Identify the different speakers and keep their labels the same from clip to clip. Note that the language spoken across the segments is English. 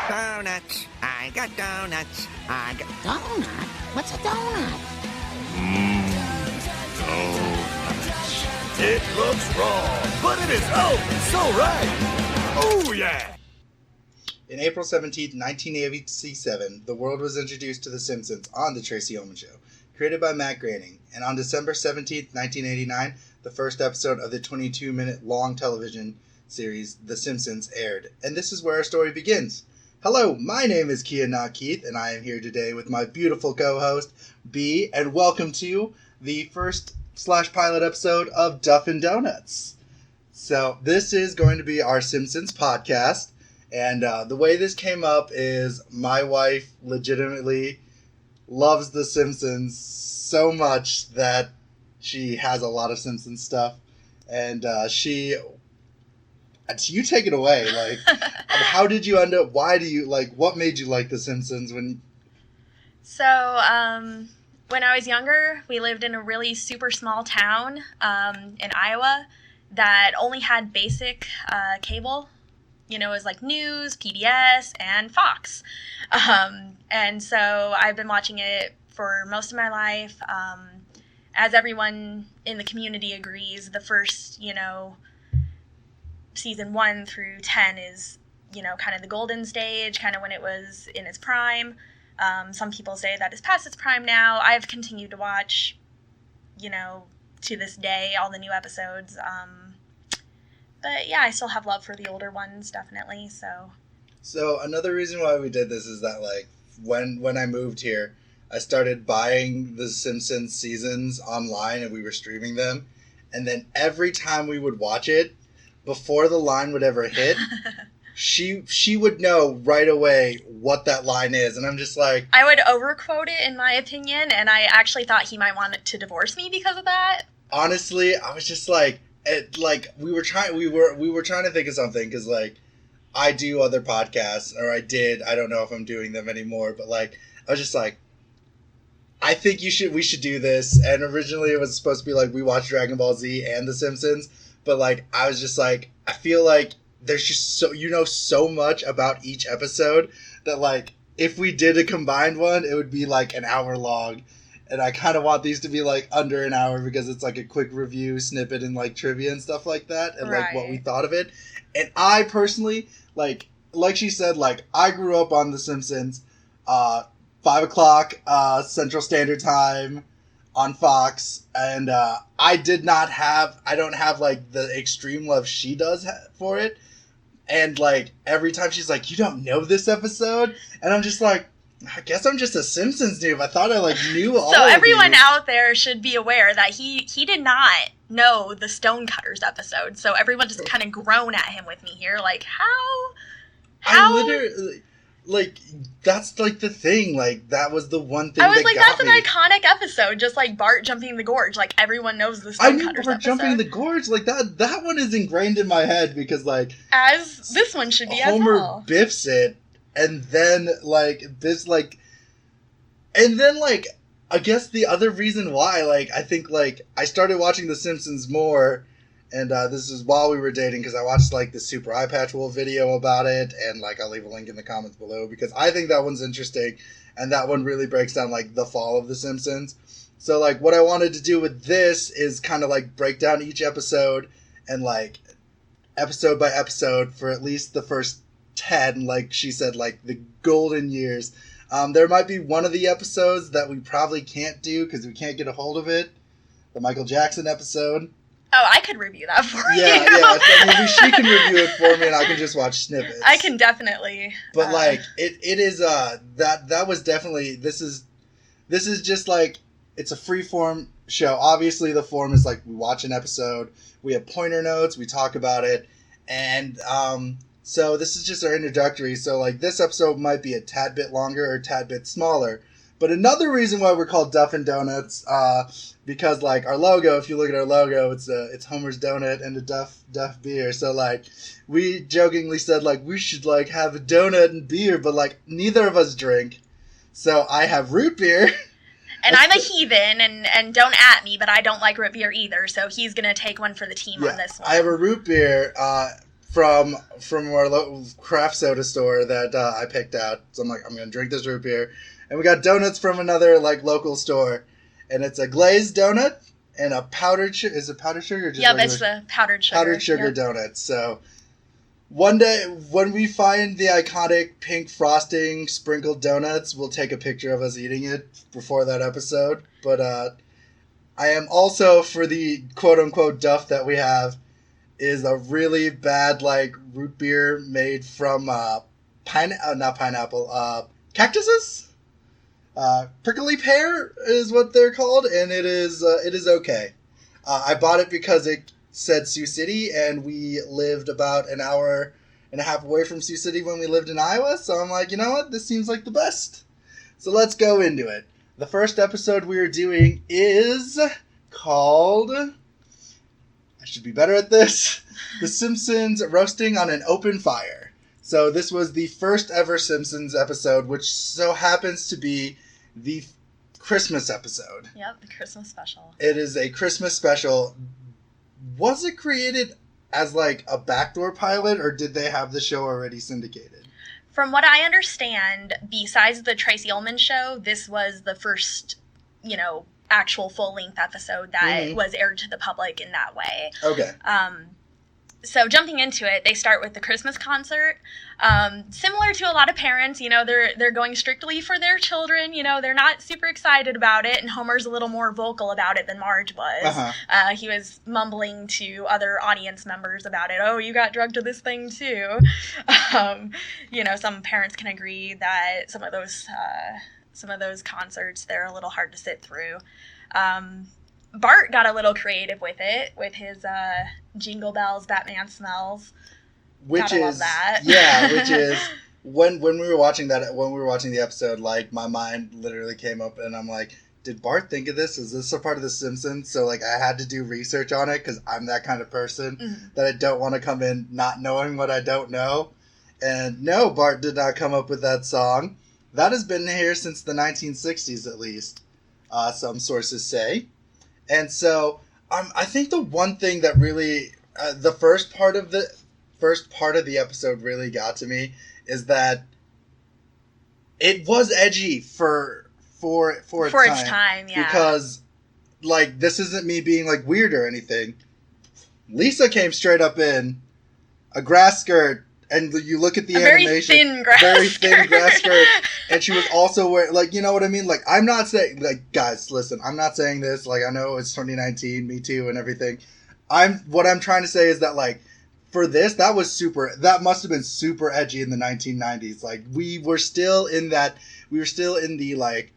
Speaker 1: Donuts. I got donuts. I got...
Speaker 2: Donut? What's a donut?
Speaker 3: Donuts. It looks wrong, but it is so right. Oh, yeah.
Speaker 4: In April 17th, 1987, the world was introduced to The Simpsons on The Tracy Ullman Show, created by Matt Groening. And on December 17th, 1989, the first episode of the 22-minute long television series, The Simpsons, aired. And this is where our story begins. Hello, my name is Kien, not Keith, and I am here today with my beautiful co-host, B, and welcome to the first/pilot episode of Duff and Donuts. So, this is going to be our Simpsons podcast, and the way this came up is my wife legitimately loves The Simpsons so much that she has a lot of Simpsons stuff, and you take it away. Like, how did you end up? Why do you like? What made you like The Simpsons?
Speaker 5: So, when I was younger, we lived in a really super small town in Iowa that only had basic cable. You know, it was like news, PBS, and Fox. And so I've been watching it for most of my life. As everyone in the community agrees, the first, season 1 through 10 is, kind of the golden stage, kind of when it was in its prime. Some people say that it's past its prime now. I've continued to watch, to this day, all the new episodes. But yeah, I still have love for the older ones, definitely, so.
Speaker 4: So another reason why we did this is that, like, when I moved here, I started buying the Simpsons seasons online and we were streaming them. And then every time we would watch it, before the line would ever hit, she would know right away what that line is. And I'm just like...
Speaker 5: I would overquote it, in my opinion, and I actually thought he might want to divorce me because of that.
Speaker 4: Honestly, I was just like... we were trying to think of something, because, like, I do other podcasts, or I did. I don't know if I'm doing them anymore, but, like, I was just like, I think we should do this. And originally it was supposed to be, like, we watch Dragon Ball Z and The Simpsons. But, like, I was just like, I feel like there's just so much about each episode that, like, if we did a combined one, it would be, like, an hour long. And I kind of want these to be, like, under an hour because it's, like, a quick review snippet and, like, trivia and stuff like that. And, like, what we thought of it. And I personally, like she said, like, I grew up on The Simpsons, 5 o'clock Central Standard Time on Fox, and I don't have, like, the extreme love she does for it, and, like, every time she's like, you don't know this episode? And I'm just like, I guess I'm just a Simpsons noob. I thought I, like, knew all
Speaker 5: So
Speaker 4: of
Speaker 5: everyone
Speaker 4: these.
Speaker 5: out there should be aware that he did not know the Stonecutters episode, so everyone just kind of groan at him with me here, like, how?
Speaker 4: I literally... Like, that's, like, the thing. Like, that was the one thing
Speaker 5: I was
Speaker 4: that
Speaker 5: like,
Speaker 4: got
Speaker 5: that's
Speaker 4: me.
Speaker 5: an iconic episode, just like Bart jumping the gorge. Like, everyone knows the
Speaker 4: I
Speaker 5: Stonecutters
Speaker 4: knew
Speaker 5: episode.
Speaker 4: jumping the gorge. Like, that one is ingrained in my head because, like...
Speaker 5: As this one should be
Speaker 4: Homer
Speaker 5: as well.
Speaker 4: biffs it, and then, like, this, like... And then, like, I guess the other reason why, like, I think, like, I started watching The Simpsons more... And this is while we were dating, because I watched, like, the Super Eye Patch Wolf video about it, and, like, I'll leave a link in the comments below, because I think that one's interesting, and that one really breaks down, like, the fall of The Simpsons. So, like, what I wanted to do with this is kind of, like, break down each episode, and, like, episode by episode for at least the first 10, like she said, like, the golden years. There might be one of the episodes that we probably can't do, because we can't get a hold of it. The Michael Jackson episode.
Speaker 5: Oh, I could review that for you.
Speaker 4: Yeah. Maybe she can review it for me, and I can just watch snippets.
Speaker 5: I can definitely.
Speaker 4: But like, it is that was definitely this is just like it's a freeform show. Obviously, the form is like we watch an episode, we have pointer notes, we talk about it, and so this is just our introductory. So like this episode might be a tad bit longer or a tad bit smaller. But another reason why we're called Duff and Donuts, because like our logo, if you look at our logo, it's Homer's donut and a Duff beer. So like we jokingly said like we should like have a donut and beer, but like neither of us drink. So I have root beer.
Speaker 5: And I'm a heathen, and don't at me, but I don't like root beer either, so he's going to take one for the team on this one.
Speaker 4: I have a root beer from our local craft soda store that I picked out. So I'm like, I'm gonna drink this root beer, and we got donuts from another like local store, and it's a glazed donut and a powdered sugar. Is it powdered sugar? Or just
Speaker 5: Yep, it's the powdered sugar.
Speaker 4: Powdered sugar donuts. So one day when we find the iconic pink frosting sprinkled donuts, we'll take a picture of us eating it before that episode. But I am also, for the quote-unquote Duff that we have, is a really bad, like, root beer made from cactuses? Prickly pear is what they're called, and it is okay. I bought it because it said Sioux City, and we lived about an hour and a half away from Sioux City when we lived in Iowa, so I'm like, you know what, this seems like the best. So let's go into it. The first episode we are doing is called, I should be better at this, The Simpsons Roasting on an Open Fire. So this was the first ever Simpsons episode, which so happens to be the Christmas episode.
Speaker 5: Yep, the Christmas special.
Speaker 4: It is a Christmas special. Was it created as like a backdoor pilot, or did they have the show already syndicated?
Speaker 5: From what I understand, besides the Tracy Ullman show, this was the first, actual full-length episode that was aired to the public in that way.
Speaker 4: Okay.
Speaker 5: So jumping into it, they start with the Christmas concert. Similar to a lot of parents, they're going strictly for their children. They're not super excited about it, and Homer's a little more vocal about it than Marge was.
Speaker 4: Uh-huh.
Speaker 5: He was mumbling to other audience members about it. Oh, you got drugged to this thing too. Some parents can agree that some of those concerts, they're a little hard to sit through. Bart got a little creative with it, with his Jingle Bells, Batman Smells.
Speaker 4: Which is
Speaker 5: that.
Speaker 4: Yeah, which is when we were watching the episode, like my mind literally came up, and I'm like, did Bart think of this? Is this a part of The Simpsons? So like I had to do research on it because I'm that kind of person that I don't want to come in not knowing what I don't know. And no, Bart did not come up with that song. That has been here since the 1960s at least, some sources say. And so I think the one thing that really the first part of the episode really got to me is that it was edgy for its time,
Speaker 5: yeah.
Speaker 4: Because like this isn't me being like weird or anything. Lisa came straight up in a grass skirt, and you look at the animation, very thin grass skirt, and she was also wearing, like, you know what I mean? Like, I'm not saying, like, guys, listen, I'm not saying this, like, I know it's 2019, Me Too and everything. What I'm trying to say is that, like, for this, that must have been super edgy in the 1990s. Like, we were still in the, like,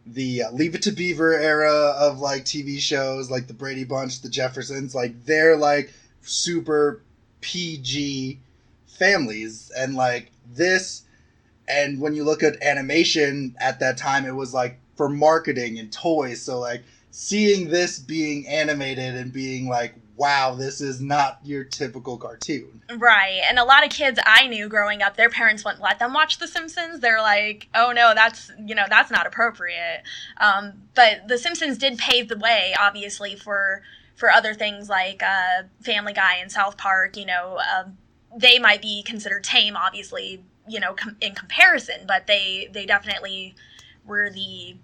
Speaker 4: the Leave It to Beaver era of, like, TV shows, like the Brady Bunch, the Jeffersons, like, they're, like, super PG families, and like this, and when you look at animation at that time, it was like for marketing and toys, so like seeing this being animated and being like, wow, this is not your typical cartoon.
Speaker 5: Right, and a lot of kids I knew growing up, their parents wouldn't let them watch The Simpsons. They're like, oh no, that's not appropriate. But The Simpsons did pave the way, obviously, for other things like Family Guy and South Park. They might be considered tame, obviously, in comparison, but they definitely were the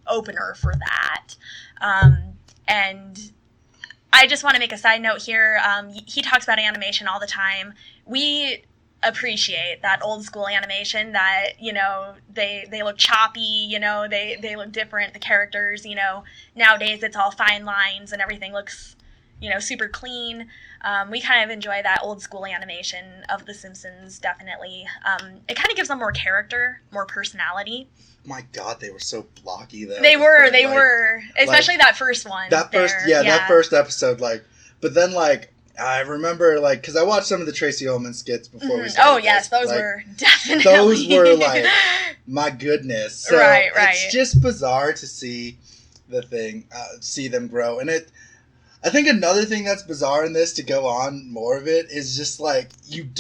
Speaker 5: opener for that. And I just want to make a side note here. He talks about animation all the time. We appreciate that old school animation that, they look choppy, they look different, the characters, nowadays it's all fine lines and everything looks, super clean. We kind of enjoy that old school animation of The Simpsons, definitely. It kind of gives them more character, more personality.
Speaker 4: My God, they were so blocky though.
Speaker 5: They were, especially that first one.
Speaker 4: That first episode, like, but then like, I remember, like, because I watched some of the Tracy Ullman skits before we started.
Speaker 5: Oh, yes, those were definitely...
Speaker 4: Those were, like, my goodness. So
Speaker 5: right.
Speaker 4: It's just bizarre to see see them grow. And I think another thing that's bizarre in this, to go on more of it, is just, like, you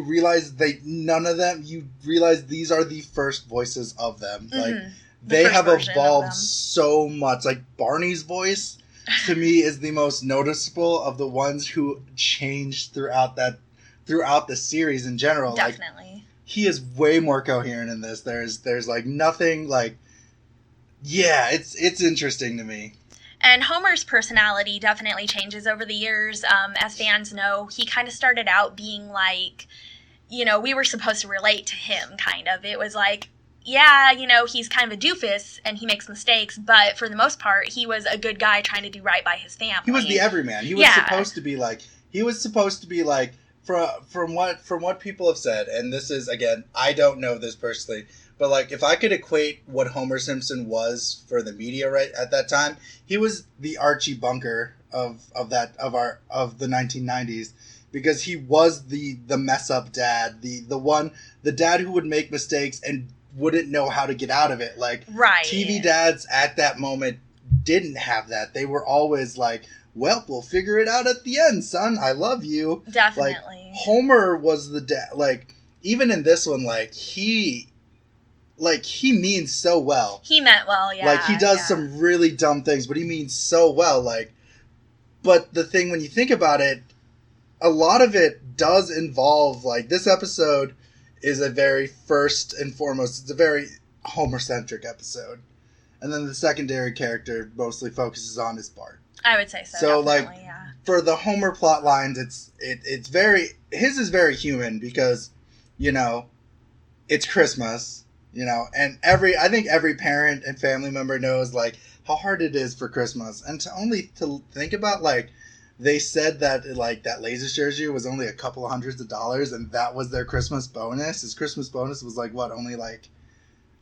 Speaker 4: realize you realize these are the first voices of them. Like, they have evolved so much. Like, Barney's voice, to me, is the most noticeable of the ones who changed throughout that throughout the series in general.
Speaker 5: Definitely.
Speaker 4: Like, he is way more coherent in this. There's like nothing like, yeah, it's interesting to me.
Speaker 5: And Homer's personality definitely changes over the years. As fans know, he kind of started out being like, you know, we were supposed to relate to him, kind of. It was like, yeah, you know, he's kind of a doofus and he makes mistakes, but for the most part, he was a good guy trying to do right by his family.
Speaker 4: He was the everyman. He was supposed to be like, from what people have said, and this is, again, I don't know this personally, but like, if I could equate what Homer Simpson was for the media right at that time, he was the Archie Bunker of the 1990s, because he was the mess up dad, the dad who would make mistakes and wouldn't know how to get out of it. Like,
Speaker 5: right.
Speaker 4: TV dads at that moment didn't have that. They were always like, well, we'll figure it out at the end, son. I love you.
Speaker 5: Definitely.
Speaker 4: Like, Homer was the dad. Like, even in this one, he means so well.
Speaker 5: He meant well, yeah.
Speaker 4: Like, he does some really dumb things, but he means so well. Like, but the thing, when you think about it, a lot of it does involve, like, this episode is a very, first and foremost, it's a very Homer-centric episode. And then the secondary character mostly focuses on his Bart.
Speaker 5: I would say so.
Speaker 4: So, like,
Speaker 5: yeah.
Speaker 4: for the Homer plot lines, it's very, his is very human because, you know, it's Christmas, you know, and I think every parent and family member knows, like, how hard it is for Christmas. And to think about, like, they said that, like, that Laser jersey was only a couple of hundreds of dollars, and that was their Christmas bonus. His Christmas bonus was, like, what, only, like...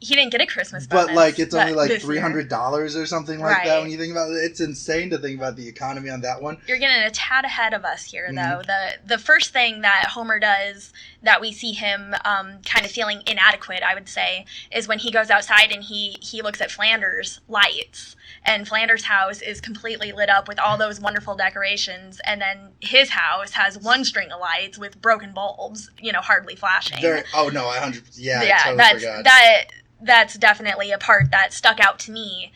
Speaker 5: He didn't get a Christmas bonus.
Speaker 4: But, like, it's only, like, $300 or something like
Speaker 5: right.
Speaker 4: that when you think about it. It's insane to think about the economy on that one.
Speaker 5: You're getting a tad ahead of us here, though. The first thing that Homer does that we see him kind of feeling inadequate, I would say, is when he goes outside and he looks at Flanders' lights. And Flanders' house is completely lit up with all those wonderful decorations. And then his house has one string of lights with broken bulbs, you know, hardly flashing.
Speaker 4: I totally forgot.
Speaker 5: That's definitely a part that stuck out to me.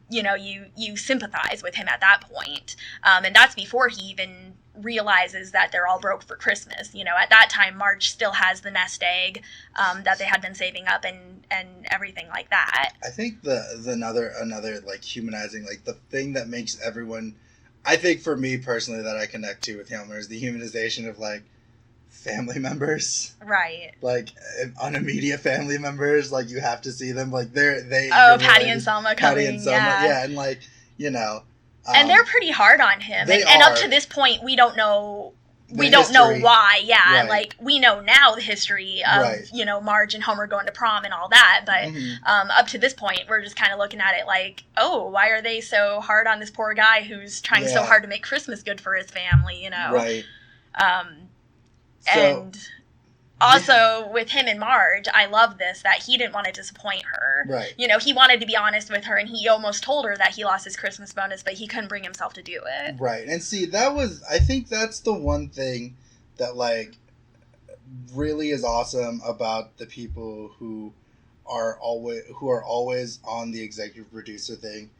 Speaker 5: You know, you sympathize with him at that point. And that's before he even realizes that they're all broke for Christmas. You know, at that time, Marge still has the nest egg that they had been saving up and everything like that.
Speaker 4: I think another like humanizing, like the thing that makes everyone, I think for me personally that I connect to with Homer is the humanization of like family members.
Speaker 5: Right.
Speaker 4: Like unimmediate family members, like you have to see them, like they.
Speaker 5: Oh, Patty and Selma coming.
Speaker 4: Patty and Selma, yeah, and like, you know.
Speaker 5: And they're pretty hard on him. And up to this point, we don't know. We don't know why. Yeah, right. Like we know now the history of you know, Marge and Homer going to prom and all that. But up to this point, we're just kind of looking at it like, oh, why are they so hard on this poor guy who's trying so hard to make Christmas good for his family? You know.
Speaker 4: Right.
Speaker 5: And also with him and Marge, I love this, that he didn't want to disappoint her.
Speaker 4: Right.
Speaker 5: You know, he wanted to be honest with her, and he almost told her that he lost his Christmas bonus, but he couldn't bring himself to do it.
Speaker 4: Right. And see, I think that's the one thing that, like, really is awesome about the people who are always on the executive producer thing.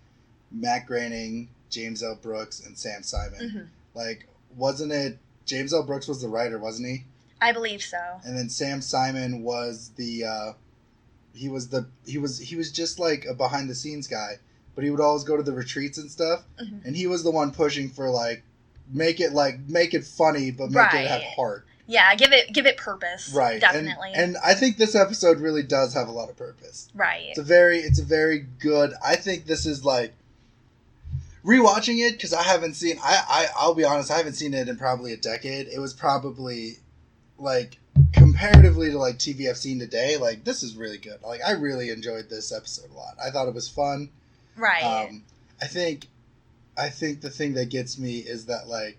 Speaker 4: Matt Groening, James L. Brooks, and Sam Simon. Like, wasn't it James L. Brooks was the writer, wasn't he?
Speaker 5: I believe so.
Speaker 4: And then Sam Simon was he was just like a behind the scenes guy, but he would always go to the retreats and stuff, and he was the one pushing for like make it funny, but make it have heart.
Speaker 5: Yeah, give it purpose.
Speaker 4: Right.
Speaker 5: Definitely.
Speaker 4: And I think this episode really does have a lot of purpose.
Speaker 5: Right.
Speaker 4: It's a very good. I think this is like rewatching it, because I haven't seen. I'll be honest, I haven't seen it in probably a decade. It was probably like comparatively to like TV I've seen today. Like, this is really good. Like, I really enjoyed this episode a lot. I thought it was fun.
Speaker 5: Right.
Speaker 4: I think the thing that gets me is that, like,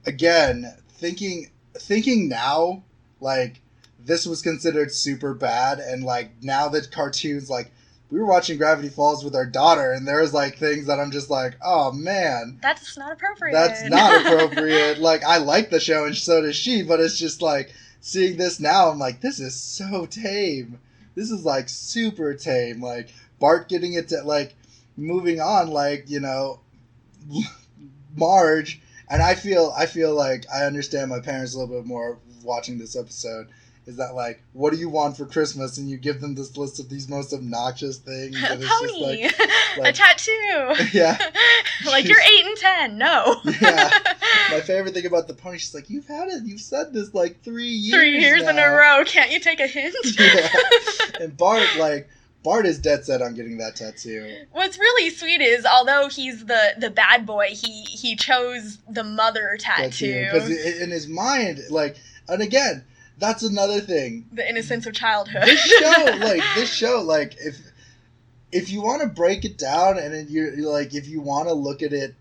Speaker 4: again, thinking now, like, this was considered super bad, and like now that cartoons, like, we were watching Gravity Falls with our daughter, and there's like things that I'm just like, oh man,
Speaker 5: that's not appropriate.
Speaker 4: That's not appropriate. Like, I like the show, and so does she, but it's just like seeing this now, I'm like, this is so tame. This is like super tame. Like Bart getting it to like moving on, like, you know, Marge, and I feel like I understand my parents a little bit more watching this episode is that, like, what do you want for Christmas? And you give them this list of these most obnoxious things.
Speaker 5: A
Speaker 4: And
Speaker 5: pony,
Speaker 4: it's just like,
Speaker 5: a tattoo.
Speaker 4: Yeah.
Speaker 5: Like, you're 8 and 10. No.
Speaker 4: Yeah. My favorite thing about the pony, she's like, you've said this like 3 years
Speaker 5: 3 years in a
Speaker 4: now."
Speaker 5: row. Can't you take a hint?
Speaker 4: Yeah. And Bart is dead set on getting that tattoo.
Speaker 5: What's really sweet is, although he's the bad boy, he chose the mother tattoo.
Speaker 4: Because in his mind, like, and again, that's another thing.
Speaker 5: The innocence of childhood.
Speaker 4: This show, like, if you want to break it down and you're like, if you want to look at it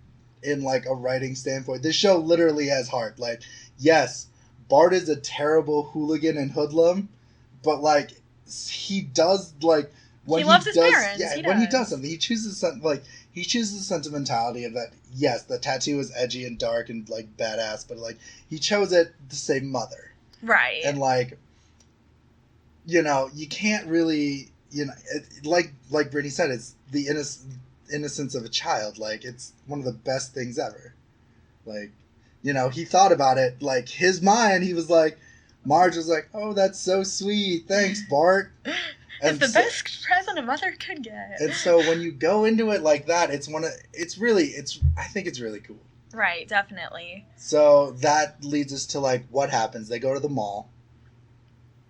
Speaker 4: in like a writing standpoint, this show literally has heart. Like, yes, Bart is a terrible hooligan and hoodlum, but like, he does like when
Speaker 5: he loves his parents.
Speaker 4: Yeah, when he does something, he chooses something like he chooses the sentimentality of that. Yes, the tattoo is edgy and dark and like badass, but like he chose it to say mother.
Speaker 5: Right.
Speaker 4: And like, you know, you can't really, you know, like Brittany said, it's the innocence of a child. Like, it's one of the best things ever. Like, you know, he thought about it. Like, his mind, he was like, Marge was like, oh, that's so sweet. Thanks, Bart.
Speaker 5: It's the best present a mother could get.
Speaker 4: And so when you go into it like that, I think it's really cool.
Speaker 5: Right, definitely.
Speaker 4: So that leads us to, like, what happens. They go to the mall,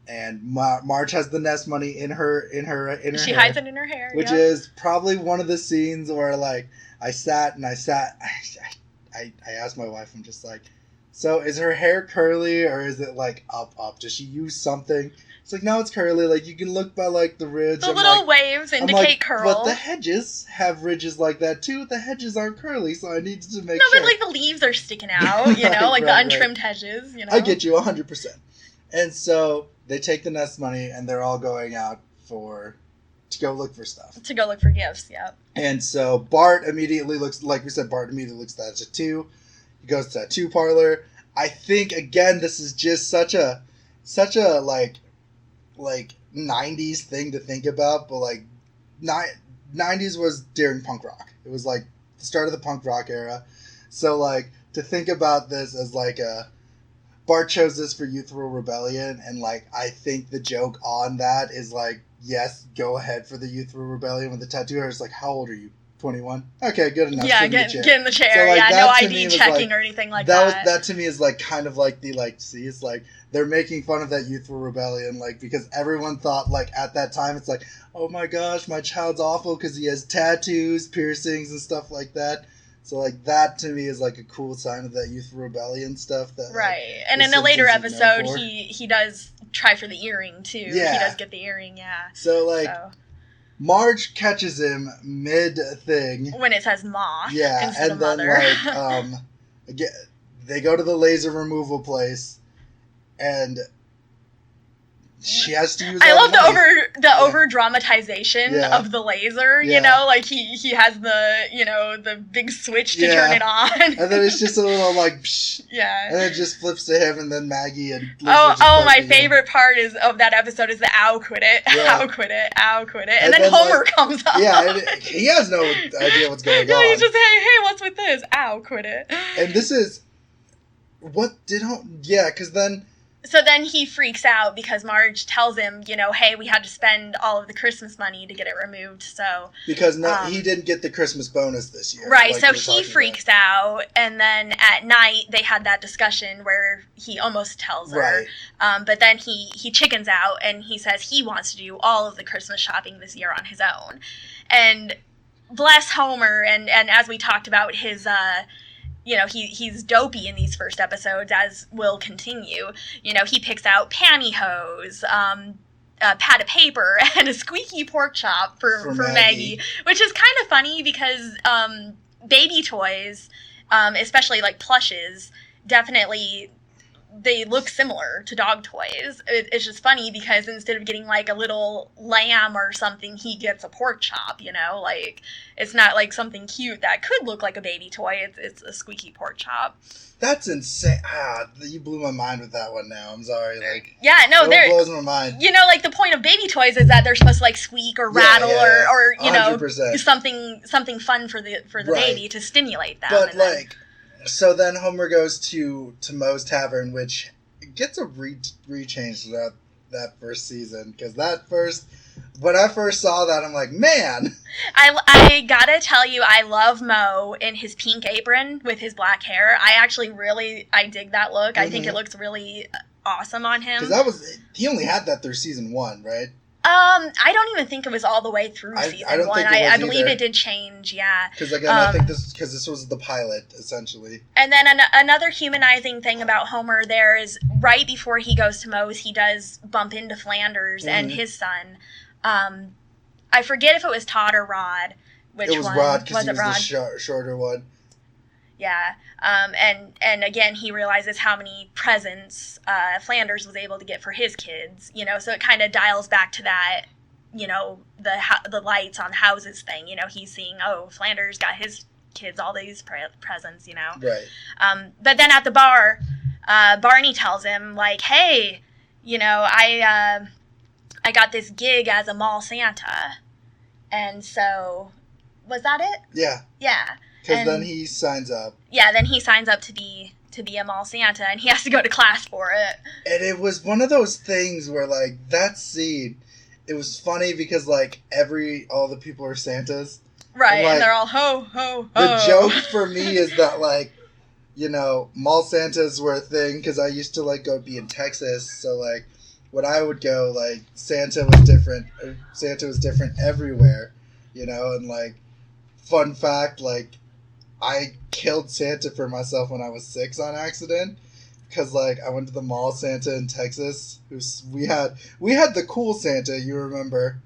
Speaker 4: and Marge has the nest money in her
Speaker 5: She
Speaker 4: hair,
Speaker 5: hides it in her hair,
Speaker 4: which is probably one of the scenes where, like, I asked my wife, I'm just like, so is her hair curly or is it, like, up? Does she use something? It's like, no, it's curly. Like, you can look by, like, the ridge.
Speaker 5: The little waves indicate curl.
Speaker 4: But the hedges have ridges like that, too. The hedges aren't curly, so I needed to make sure.
Speaker 5: No, but, like, the leaves are sticking out, you know? Like, the untrimmed hedges, you know?
Speaker 4: I get you 100%. And so they take the nest money, and they're all going out to go look for stuff.
Speaker 5: To go look for gifts, yeah.
Speaker 4: And so Bart immediately looks, like we said, Bart immediately looks at a tattoo. He goes to a tattoo parlor. I think, again, this is just such a like 90s thing to think about, but like 90s was during punk rock. It was like the start of the punk rock era. So like to think about this as like Bart chose this for Youthful Rebellion, and like I think the joke on that is like, yes, go ahead for the Youthful Rebellion with the tattoo artist. Like, how old are you? 21? Okay, good enough.
Speaker 5: Yeah, get in the chair.
Speaker 4: So, like,
Speaker 5: yeah, no ID checking
Speaker 4: like,
Speaker 5: or anything like that.
Speaker 4: That to me is like kind of like the like, see, it's like they're making fun of that Youthful Rebellion, like, because everyone thought like at that time it's like, oh my gosh, my child's awful because he has tattoos, piercings, and stuff like that. So like that to me is like a cool sign of that Youthful Rebellion stuff. That
Speaker 5: right,
Speaker 4: like,
Speaker 5: and in a later episode, he does try for the earring too. Yeah, he does get the earring. Yeah.
Speaker 4: So like. Marge catches him mid-thing.
Speaker 5: When it says Ma.
Speaker 4: Yeah, and then, like, again, they go to the laser removal place, and she has to use.
Speaker 5: I love the over dramatization of the laser.
Speaker 4: Yeah.
Speaker 5: You know, like he has the big switch to turn it on,
Speaker 4: and then it's just a little like, psh,
Speaker 5: yeah,
Speaker 4: and it just flips to him, and then Maggie and
Speaker 5: my favorite part of that episode is the ow quit it, ow quit it, and then Homer comes up.
Speaker 4: Yeah, he has no idea what's going on.
Speaker 5: Yeah, he's just hey, what's with this? Ow quit it.
Speaker 4: And this is because then.
Speaker 5: So then he freaks out because Marge tells him, hey, we had to spend all of the Christmas money to get it removed, so...
Speaker 4: Because he didn't get the Christmas bonus this year.
Speaker 5: Right, like so he freaks out, and then at night they had that discussion where he almost tells her.
Speaker 4: Right.
Speaker 5: But then he chickens out, and he says he wants to do all of the Christmas shopping this year on his own. And bless Homer, and as we talked about his... he's dopey in these first episodes, as will continue. He picks out pantyhose, a pad of paper, and a squeaky pork chop for Maggie, which is kind of funny because baby toys, especially like plushes, definitely they look similar to dog toys. It's just funny because instead of getting like a little lamb or something, he gets a pork chop, like it's not like something cute that could look like a baby toy. It's a squeaky pork chop.
Speaker 4: That's insane. You blew my mind with that one now. I'm sorry. Like,
Speaker 5: yeah, no,
Speaker 4: it blows my mind.
Speaker 5: Like the point of baby toys is that they're supposed to like squeak or rattle or
Speaker 4: 100%.
Speaker 5: something fun for the baby to stimulate them.
Speaker 4: But so then Homer goes to Moe's Tavern, which gets a rechange to that first season, because when I first saw that, I'm like, man.
Speaker 5: I gotta tell you, I love Mo in his pink apron with his black hair. I actually I dig that look. I think it looks really awesome on him.
Speaker 4: Because he only had that through season 1, right?
Speaker 5: I don't even think it was all the way through season 1. I believe it did change, yeah.
Speaker 4: Because again, I think this was the pilot, essentially.
Speaker 5: And then another humanizing thing about Homer there is right before he goes to Moe's, he does bump into Flanders and his son. I forget if it was Todd or Rod. Which one?
Speaker 4: It was Rod, because he was the shorter one.
Speaker 5: Yeah. And again, he realizes how many presents Flanders was able to get for his kids, so it kind of dials back to that, the lights on houses thing. He's seeing, Flanders got his kids all these presents,
Speaker 4: Right.
Speaker 5: But then at the bar, Barney tells him, like, hey, I got this gig as a mall Santa. And so, was that it?
Speaker 4: Yeah.
Speaker 5: Yeah.
Speaker 4: Because then he signs up.
Speaker 5: Yeah, then he signs up to be a mall Santa, and he has to go to class for it.
Speaker 4: And it was one of those things where, like, that scene, it was funny because, like, all the people are Santas.
Speaker 5: Right, and they're all ho, ho, ho.
Speaker 4: The joke for me is that, like, mall Santas were a thing, because I used to, like, go be in Texas, so, like, when I would go, like, Santa was different everywhere, and, like, fun fact, like, I killed Santa for myself when I was 6 on accident, because, like, I went to the mall Santa in Texas. We had the cool Santa, you remember,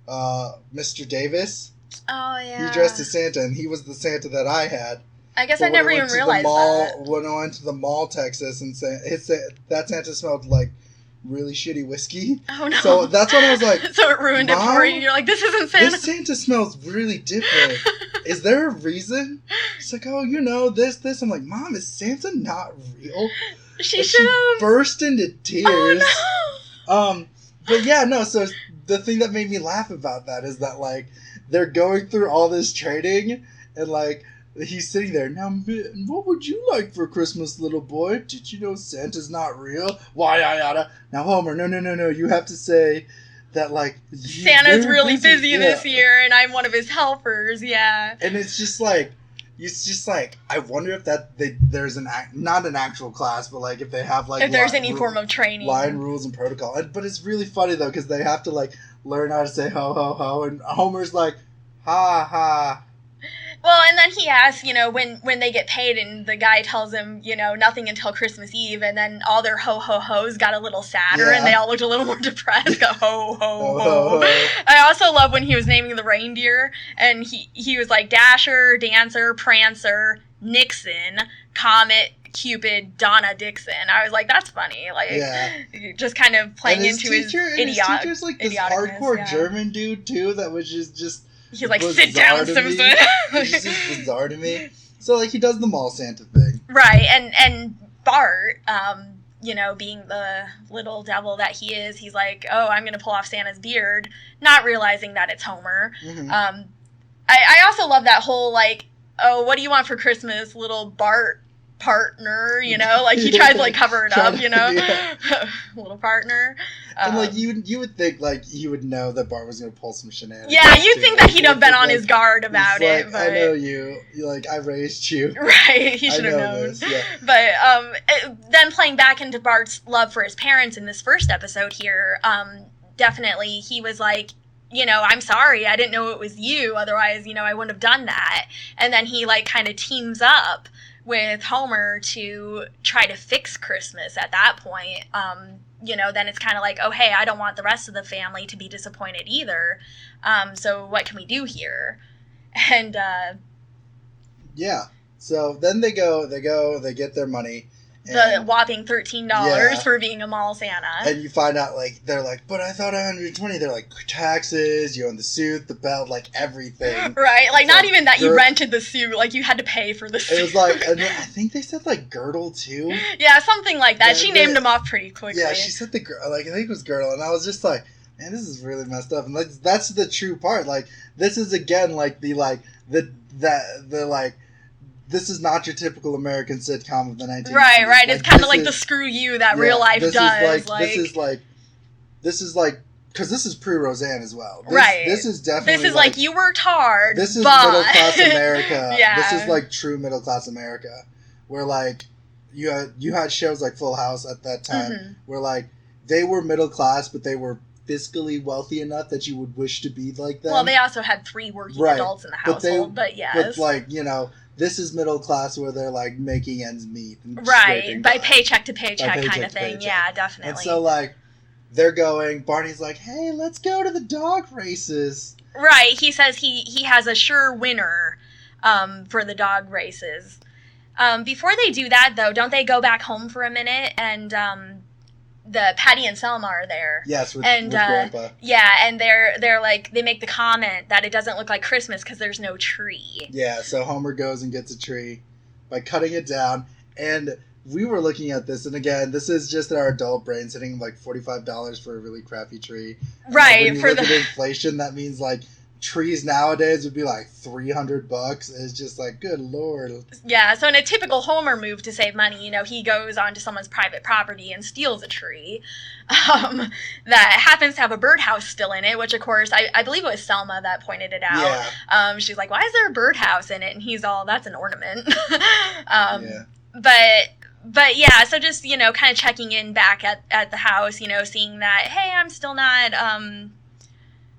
Speaker 4: Mr. Davis?
Speaker 5: Oh, yeah.
Speaker 4: He dressed as Santa, and he was the Santa that I had.
Speaker 5: I guess I never even realized that.
Speaker 4: When I went to the mall, Texas, and that Santa smelled like really shitty whiskey.
Speaker 5: Oh, no.
Speaker 4: So that's when I was like...
Speaker 5: So it ruined it for you. You're like, this isn't Santa.
Speaker 4: This Santa smells really different. Is there a reason? She's like, this. I'm like, Mom, is Santa not real?
Speaker 5: She should have...
Speaker 4: burst into tears.
Speaker 5: Oh, no.
Speaker 4: But yeah, no, so the thing that made me laugh about that is that, like, they're going through all this training, and, like, he's sitting there. Now, what would you like for Christmas, little boy? Did you know Santa's not real? Why, yada. Now, Homer, no. You have to say that, like...
Speaker 5: Santa's really busy this year, and I'm one of his helpers, yeah.
Speaker 4: And it's just like, I wonder if there's not an actual class, but, like, if they have, like...
Speaker 5: If there's any form of training.
Speaker 4: Line rules and protocol. But it's really funny, though, because they have to, like, learn how to say ho, ho, ho, and Homer's like, ha, ha.
Speaker 5: Well, and then he asks, when they get paid, and the guy tells him, nothing until Christmas Eve, and then all their ho-ho-hos got a little sadder, and they all looked a little more depressed, go ho-ho-ho. I also love when he was naming the reindeer, and he was like Dasher, Dancer, Prancer, Nixon, Comet, Cupid, Donna, Dixon. I was like, that's funny. Like, just kind of playing into his idiot. His teacher's
Speaker 4: like this hardcore German dude, too, that was just
Speaker 5: he's like, sit down, Simpson.
Speaker 4: It's just bizarre to me. So, like, he does the mall Santa thing.
Speaker 5: Right, and Bart, being the little devil that he is, he's like, I'm going to pull off Santa's beard, not realizing that it's Homer.
Speaker 4: Mm-hmm.
Speaker 5: I also love that whole, like, what do you want for Christmas, little Bart partner, like he tries to, like, cover it up, little partner.
Speaker 4: And, like, you would think, like, he would know that Bart was going to pull some shenanigans.
Speaker 5: Yeah, you'd think that he'd have been on his guard about it.
Speaker 4: Like, but... I know you. Like, I raised you.
Speaker 5: Right, he should have known.
Speaker 4: This, yeah.
Speaker 5: But then playing back into Bart's love for his parents in this first episode here, definitely he was like, I'm sorry, I didn't know it was you. Otherwise, I wouldn't have done that. And then he, like, kind of teams up with Homer to try to fix Christmas at that point. Then it's kind of like, oh, hey, I don't want the rest of the family to be disappointed either. So what can we do here? And,
Speaker 4: yeah. So then they get their money.
Speaker 5: The whopping $13 for being a mall Santa. And
Speaker 4: you find out, like, they're like, but I thought $120. They're like, taxes, you own the suit, the belt, like, everything.
Speaker 5: Right, like, not even that you rented the suit, like, you had to pay for the suit.
Speaker 4: It was like, and I think they said, like, girdle, too.
Speaker 5: Yeah, something like that. She named him off pretty quickly.
Speaker 4: Yeah, she said I think it was girdle, and I was just like, man, this is really messed up. And, like, that's the true part. Like, this is, again, like, the this is not your typical American sitcom of the 1990s.
Speaker 5: Right. It's kind of like the screw you that real life does.
Speaker 4: This is like, because this is pre-Roseanne as well. This is definitely
Speaker 5: This is like you worked hard,
Speaker 4: this is
Speaker 5: but...
Speaker 4: middle-class America.
Speaker 5: Yeah.
Speaker 4: This is like true middle-class America. Where like, you had shows like Full House at that time, where like, they were middle-class, but they were fiscally wealthy enough that you would wish to be like them.
Speaker 5: Well, they also had 3 working adults in the household, but yes.
Speaker 4: But like, this is middle class where they're like making ends meet. And
Speaker 5: right, by paycheck to paycheck kind of thing.
Speaker 4: Paycheck.
Speaker 5: Yeah, definitely.
Speaker 4: And so like, they're going, Barney's like, hey, let's go to the dog races.
Speaker 5: Right, he says he has a sure winner for the dog races. Before they do that, though, don't they go back home for a minute and... the Patty and Selma are there.
Speaker 4: Yes, with Grandpa.
Speaker 5: Yeah, and they're like, they make the comment that it doesn't look like Christmas because there's no tree.
Speaker 4: Yeah, so Homer goes and gets a tree by cutting it down. And we were looking at this, and again, this is just our adult brains hitting like $45 for a really crappy tree.
Speaker 5: Right.
Speaker 4: When you look at inflation, that means like trees nowadays would be like $300. It's just like, good lord.
Speaker 5: Yeah, so in a typical Homer move to save money, he goes onto someone's private property and steals a tree that happens to have a birdhouse still in it, which of course, I believe it was Selma that pointed it out. Yeah. She's like, why is there a birdhouse in it? And he's all, that's an ornament.
Speaker 4: Yeah.
Speaker 5: But yeah, so just, kind of checking in back at the house, seeing that, hey, I'm still not...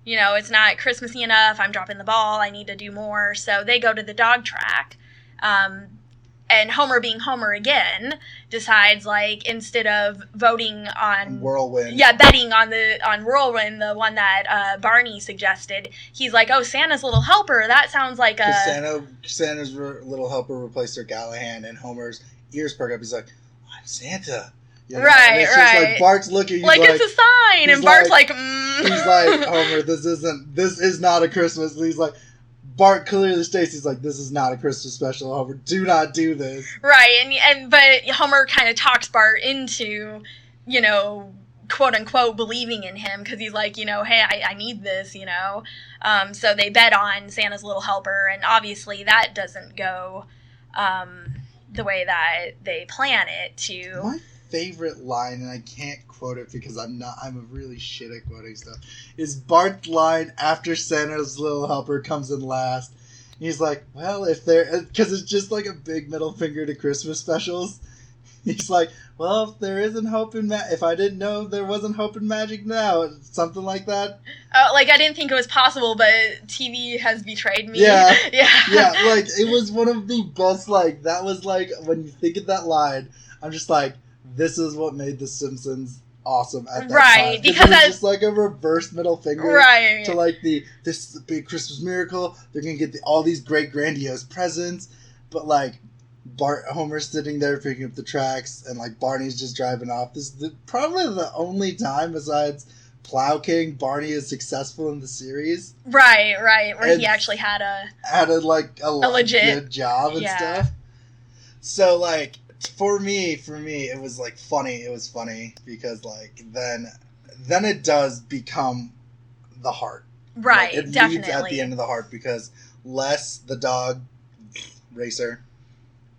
Speaker 5: it's not Christmassy enough. I'm dropping the ball. I need to do more. So they go to the dog track. And Homer, being Homer again, decides, like, instead of voting on...
Speaker 4: Whirlwind.
Speaker 5: Yeah, betting on Whirlwind, the one that Barney suggested, he's like, oh, Santa's Little Helper. That sounds like a...
Speaker 4: Santa's Little Helper replaced Sir Galahad, and Homer's ears perk up. He's like, I'm Santa.
Speaker 5: Right,
Speaker 4: it's
Speaker 5: right.
Speaker 4: Just like Bart's looking, he's
Speaker 5: like it's a sign, and Bart's like,
Speaker 4: He's like, Homer, this is not a Christmas. And he's like, Bart clearly states, he's like, this is not a Christmas special, Homer. Do not do this.
Speaker 5: Right, but Homer kind of talks Bart into, quote unquote, believing in him because he's like, hey, I need this, So they bet on Santa's Little Helper, and obviously that doesn't go the way that they plan it to.
Speaker 4: My favorite line, and I can't quote it because I'm really shit at quoting stuff, is Bart's line after Santa's Little Helper comes in last. He's like, well, because it's just like a big middle finger to Christmas specials. He's like, well, if there isn't hope in if I didn't know there wasn't hope in magic now, something like that.
Speaker 5: Like, I didn't think it was possible, but TV has betrayed me.
Speaker 4: Yeah.
Speaker 5: Yeah,
Speaker 4: like, it was one of the best, like, that was like, when you think of that line, I'm just like, this is what made The Simpsons awesome at that time.
Speaker 5: Right, because
Speaker 4: it was just like a reverse middle finger
Speaker 5: right.
Speaker 4: to like this is the big Christmas miracle. They're gonna get all these great grandiose presents, but like Homer's sitting there picking up the tracks, and like Barney's just driving off. This is probably the only time besides Plow King Barney is successful in the series.
Speaker 5: Right, where he actually had a
Speaker 4: legit job and stuff. So like. For me, it was like funny. It was funny because like then it does become the heart.
Speaker 5: Right,
Speaker 4: like, it
Speaker 5: definitely.
Speaker 4: leads at the end of the heart because Les, the dog racer,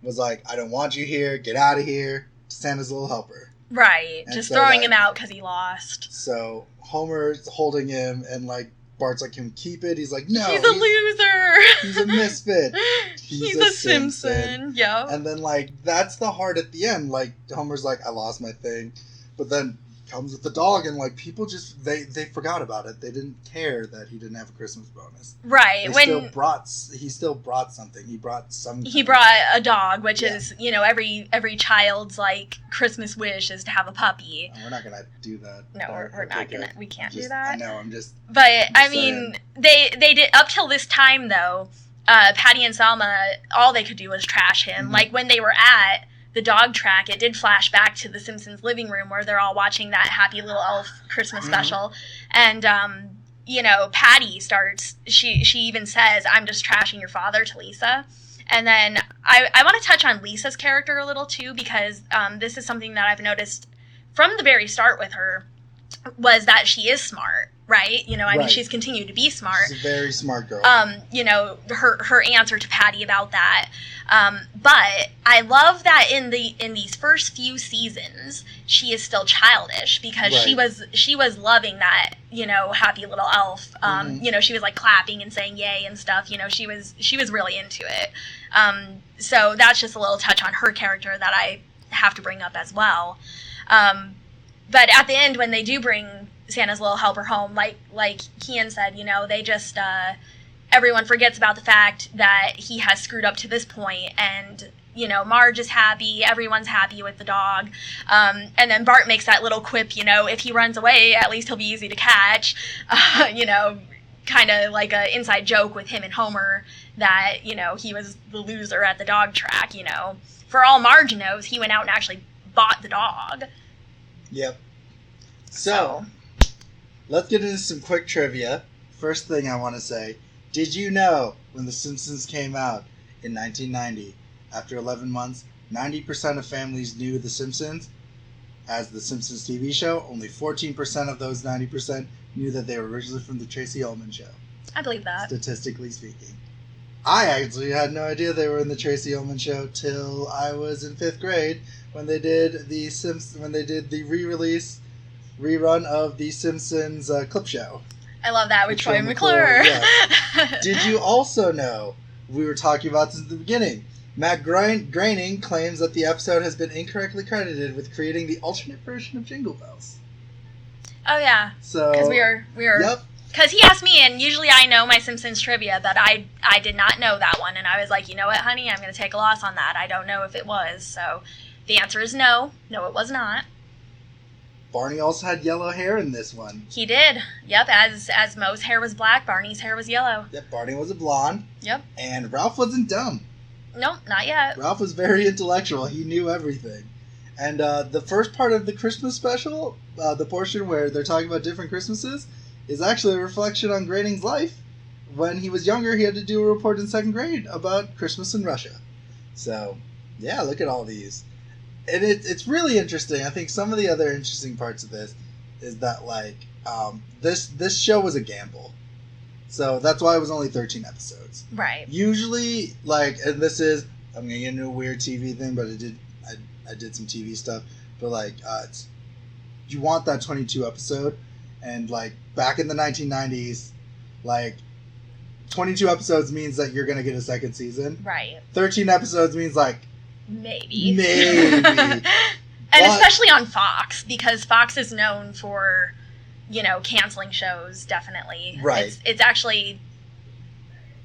Speaker 4: was like, I don't want you here. Get out of here. Santa's Little Helper.
Speaker 5: Right, and just so, throwing him out because he lost.
Speaker 4: So Homer's holding him, and like Bart's like, can we keep it? He's like, no.
Speaker 5: He's a loser.
Speaker 4: He's a misfit.
Speaker 5: He's a Simpson. Yeah.
Speaker 4: And then, like, that's the heart at the end. Like, Homer's like, I lost my thing. But then comes with the dog, and, like, people just, they forgot about it. They didn't care that he didn't have a Christmas bonus.
Speaker 5: Right.
Speaker 4: He still brought something. He brought some.
Speaker 5: He brought a dog, which is, every child's, like, Christmas wish is to have a puppy.
Speaker 4: We're not going to do that.
Speaker 5: No, we're not going to. We can't do that.
Speaker 4: I know, I'm just.
Speaker 5: But, I mean, they did, up till this time, though, Patty and Selma, all they could do was trash him. Mm-hmm. Like, when they were at the dog track, it did flash back to the Simpsons living room where they're all watching that Happy Little Elf Christmas special. And, Patty starts, she even says, I'm just trashing your father to Lisa. And then I want to touch on Lisa's character a little, too, because this is something that I've noticed from the very start with her, was that she is smart. right? You know, I mean,
Speaker 4: Right.
Speaker 5: she's continued to be smart.
Speaker 4: She's a very smart girl.
Speaker 5: You know, her answer to Patty about that. But I love that in these first few seasons, she is still childish because
Speaker 4: Right.
Speaker 5: she was loving that, you know, happy little elf. You know, she was like clapping and saying yay and stuff. You know, she was really into it. So that's just a little touch on her character that I have to bring up as well. But at the end, when they do bring Santa's little helper home, like Kien said, you know, they just everyone forgets about the fact that he has screwed up to this point, and you know, Marge is happy, everyone's happy with the dog, and then Bart makes that little quip, you know, if he runs away, at least he'll be easy to catch, you know, kind of like a inside joke with him and Homer that, you know, he was the loser at the dog track, you know. For all Marge knows, he went out and actually bought the dog.
Speaker 4: Yep. So, let's get into some quick trivia. First thing I want to say, did you know when The Simpsons came out in 1990, after 11 months, 90% of families knew The Simpsons as The Simpsons TV show? Only 14% of those 90% knew that they were originally from the Tracy Ullman show.
Speaker 5: I believe that.
Speaker 4: Statistically speaking. I actually had no idea they were in the Tracy Ullman show till I was in 5th grade when they did the re-release rerun of the Simpsons clip show.
Speaker 5: I love that with Troy McClure.
Speaker 4: Yes. Did you also know, we were talking about this at the beginning, Matt Groening claims that the episode has been incorrectly credited with creating the alternate version of Jingle Bells.
Speaker 5: Oh yeah.
Speaker 4: So
Speaker 5: because we were.
Speaker 4: Yep.
Speaker 5: Because he asked me, and usually I know my Simpsons trivia, but I did not know that one, and I was like, you know what, honey, I'm going to take a loss on that. I don't know if it was. So the answer is no. No, it was not.
Speaker 4: Barney also had yellow hair in this one.
Speaker 5: He did. Yep. As Moe's hair was black, Barney's hair was yellow.
Speaker 4: Yep. Barney was a blonde.
Speaker 5: Yep.
Speaker 4: And Ralph wasn't dumb.
Speaker 5: Nope, not yet.
Speaker 4: Ralph was very intellectual. He knew everything. And the first part of the Christmas special, the portion where they're talking about different Christmases, is actually a reflection on Groening's life. When he was younger, he had to do a report in 2nd grade about Christmas in Russia. So, yeah, look at all these. And it's really interesting. I think some of the other interesting parts of this is that, like, this show was a gamble. So that's why it was only 13 episodes.
Speaker 5: Right.
Speaker 4: Usually, like, and this is, I'm going to get into a weird TV thing, but I did some TV stuff. But, like, you want that 22 episode. And, like, back in the 1990s, like, 22 episodes means that you're going to get a second season.
Speaker 5: Right.
Speaker 4: 13 episodes means, like,
Speaker 5: Maybe.
Speaker 4: and
Speaker 5: especially on Fox, because Fox is known for, you know, canceling shows, definitely.
Speaker 4: Right.
Speaker 5: It's actually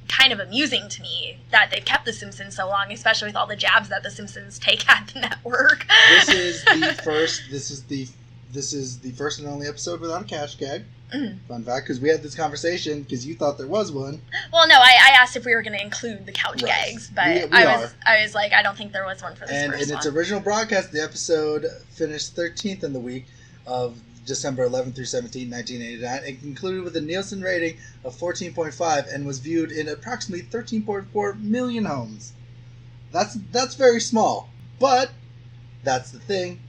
Speaker 5: kind of amusing to me that they've kept The Simpsons so long, especially with all the jabs that The Simpsons take at the network.
Speaker 4: This is the first and only episode without a cash gag.
Speaker 5: Mm.
Speaker 4: Fun fact, because we had this conversation because you thought there was one.
Speaker 5: Well, no, I asked if we were going to include the couch
Speaker 4: Right.
Speaker 5: gags, but
Speaker 4: We
Speaker 5: I was like, I don't think there was one for this
Speaker 4: And
Speaker 5: first
Speaker 4: in
Speaker 5: one.
Speaker 4: its original broadcast, the episode finished 13th in the week of December 11th through 17th, 1989. It concluded with a Nielsen rating of 14.5 and was viewed in approximately 13.4 million homes. That's very small, but that's the thing.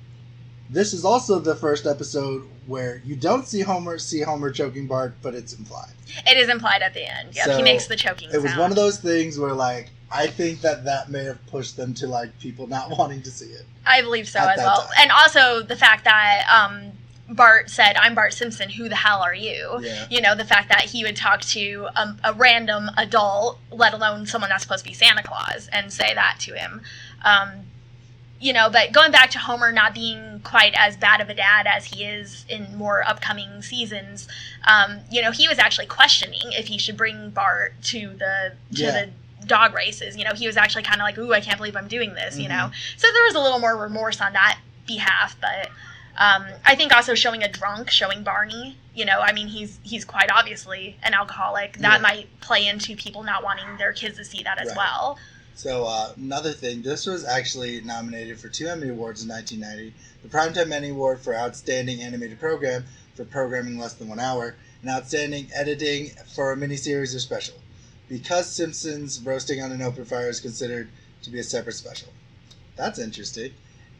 Speaker 4: This is also the first episode where you don't see Homer choking Bart, but it's implied.
Speaker 5: It is implied at the end. Yep,
Speaker 4: So,
Speaker 5: he makes the choking sound.
Speaker 4: It was one of those things where, like, I think that may have pushed them to, like, people not wanting to see it.
Speaker 5: I believe so
Speaker 4: At
Speaker 5: as
Speaker 4: that
Speaker 5: well.
Speaker 4: time.
Speaker 5: And also the fact that Bart said, "I'm Bart Simpson, who the hell are you?"
Speaker 4: Yeah.
Speaker 5: You know, the fact that he would talk to a random adult, let alone someone that's supposed to be Santa Claus, and say that to him. You know, but going back to Homer not being quite as bad of a dad as he is in more upcoming seasons, you know, he was actually questioning if he should bring Bart to the dog races. You know, he was actually kind of like, "Ooh, I can't believe I'm doing this," you know. So there was a little more remorse on that behalf, but I think also showing Barney, you know, I mean, he's quite obviously an alcoholic. That might play into people not wanting their kids to see that as well.
Speaker 4: So, another thing, this was actually nominated for 2 Emmy Awards in 1990. The Primetime Emmy Award for Outstanding Animated Program for programming less than 1 hour, and Outstanding Editing for a miniseries or special. Because Simpsons Roasting on an Open Fire is considered to be a separate special. That's interesting.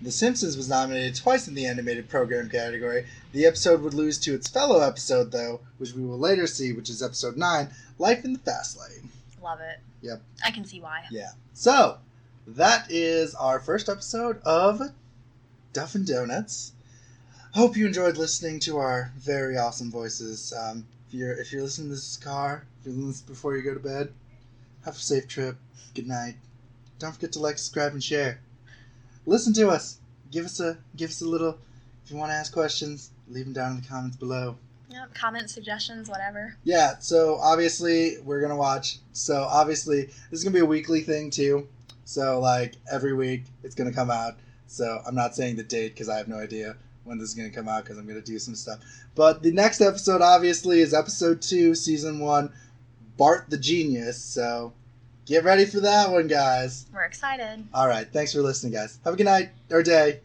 Speaker 4: The Simpsons was nominated twice in the animated program category. The episode would lose to its fellow episode, though, which we will later see, which is episode 9, Life in the Fast Lane.
Speaker 5: Love it.
Speaker 4: Yep.
Speaker 5: I can see why.
Speaker 4: Yeah. So, that is our first episode of Duff and Donuts. Hope you enjoyed listening to our very awesome voices. If you're listening to this car, if you're listening before you go to bed, have a safe trip. Good night. Don't forget to like, subscribe, and share. Listen to us. Give us a little. If you want to ask questions, leave them down in the comments below.
Speaker 5: Yep, comments, suggestions, whatever.
Speaker 4: Yeah, so obviously we're going to watch. So obviously this is going to be a weekly thing too. So like every week it's going to come out. So I'm not saying the date because I have no idea when this is going to come out because I'm going to do some stuff. But the next episode obviously is episode 2, season 1, Bart the Genius. So get ready for that one, guys.
Speaker 5: We're excited.
Speaker 4: All right, thanks for listening, guys. Have a good night or day.